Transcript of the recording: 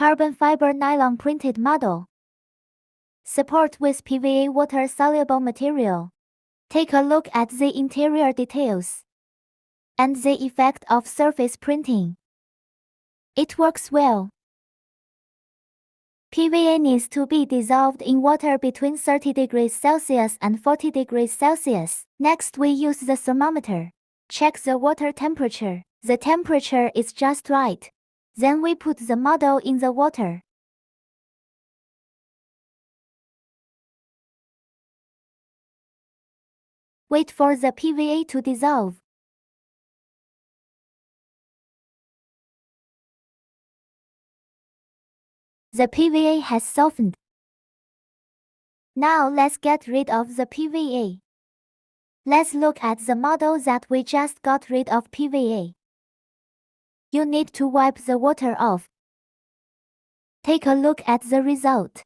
Carbon fiber nylon printed model. Support with PVA water-soluble material. Take a look at the interior details and the effect of surface printing. It works well. PVA needs to be dissolved in water between 30 degrees Celsius and 40 degrees Celsius. Next, we use the thermometer. Check the water temperature. The temperature is just right. Then we put the model in the water. Wait for the PVA to dissolve. The PVA has softened. Now let's get rid of the PVA. Let's look at the model that we just got rid of PVA. You need to wipe the water off. Take a look at the result.